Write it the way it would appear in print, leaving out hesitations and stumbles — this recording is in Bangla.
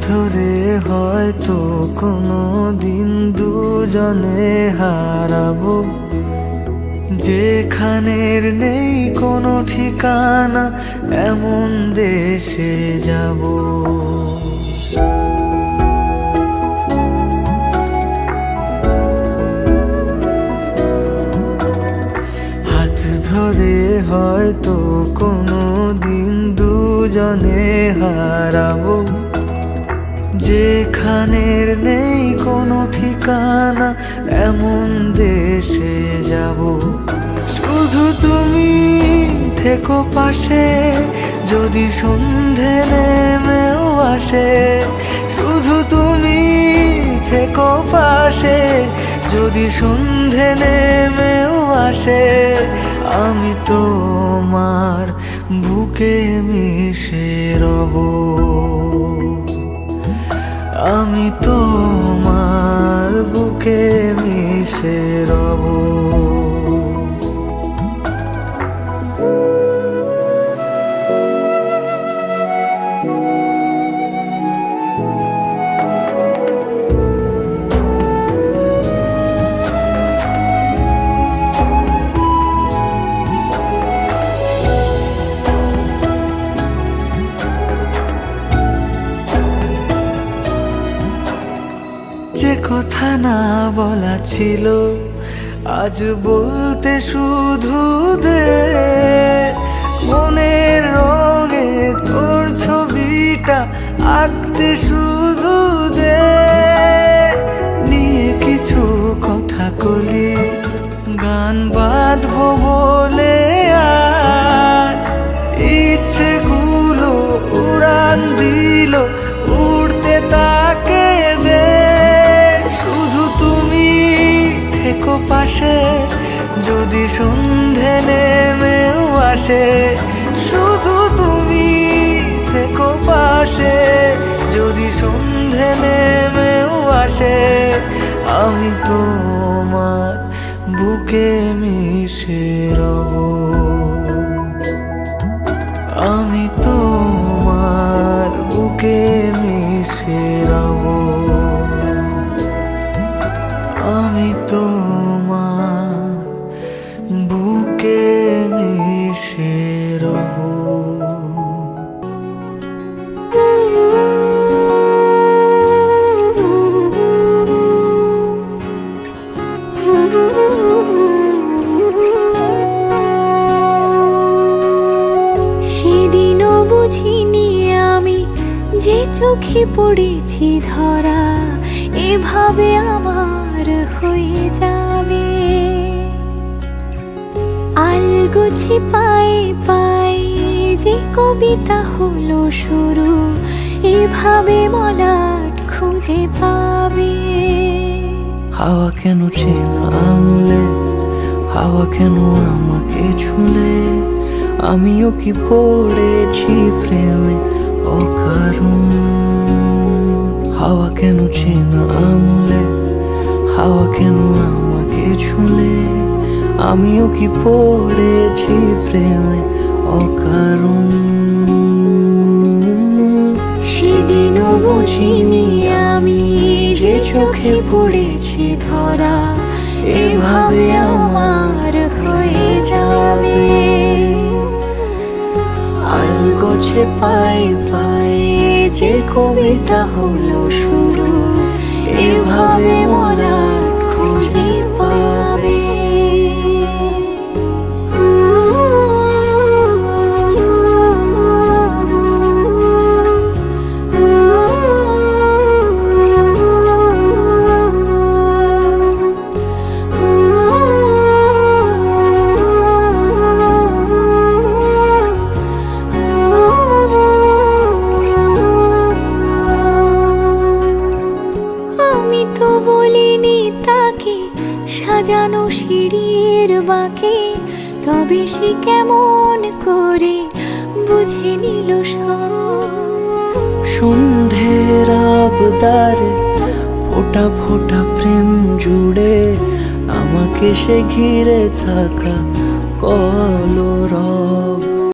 ধরে হয়তো কোনো দিন দুজনে হারাবো, যেখানের নেই কোনো ঠিকানা এমন দেশে যাব। হাত ধরে হয়তো কোনো দিন দুজনে হারাবো, যেখানের নেই কোনো ঠিকানা এমন দেশে যাব। শুধু তুমি থেকো পাশে যদি সন্ধে নেমেও আসে, শুধু তুমি থেকো পাশে যদি সন্ধে নেমেও আসে। আমি তোমার বুকে মিশে রব, আমি তোমার বুকে মিশে রব। যে কথা না বলা ছিল আজ বলতে শুধু দে, মনের রঙে তোর ছবিটা আঁকতে শুধু দে। নিয়ে কিছু কথা কলি গান বাঁধবো বলে আজ ইচ্ছেগুলো উড়ান দিল, উড়তে তাকে দে। থেকো পাশে যদি সন্ধে নেমেও আসে, শুধু তুমি থেকো পাশে যদি সন্ধে নেমেও আসে। আমি তোমার বুকে মিশে রব, আমি তোমার বুকে মিশে রব, আমি তোমার বুকে মিশে রব। সেদিনও বুঝিনি আমি যে চোখে পড়েছি ধরা, এভাবে আমার হয়ে যাবে। আলগোছে পায়ে পায়ে যে কবিতা হলো শুরু, এভাবে মলাট খুঁজে পাবে। হাওয়া কেন চেনা আঙুলে, হাওয়া কেন আমাকে ছুলে, আমিও কি পড়েছি প্রেমে অকারণ। হাওয়া কেন চেনা আঙুলে, হাওয়া কেন আমাকে ছুলে, আমিও কি পড়েছি প্রেমে অকারণ। সেদিনও বুঝিনি আমি যে চোখে পড়েছি ধরা, এভাবে আমার হয়ে যাবে। আলগোছে পায়ে পায়ে যে কবিতা হলো শুরু, এভাবে মলাট খুঁজে পাবে। সাজানো সিঁড়ির বাঁকে, তবে সে কেমন করে বুঝে নিল সব। সন্ধ্যের আবদারে ফোঁটা ফোঁটা প্রেম জুড়ে, আমাকে সে ঘিরে থাকা কলরব।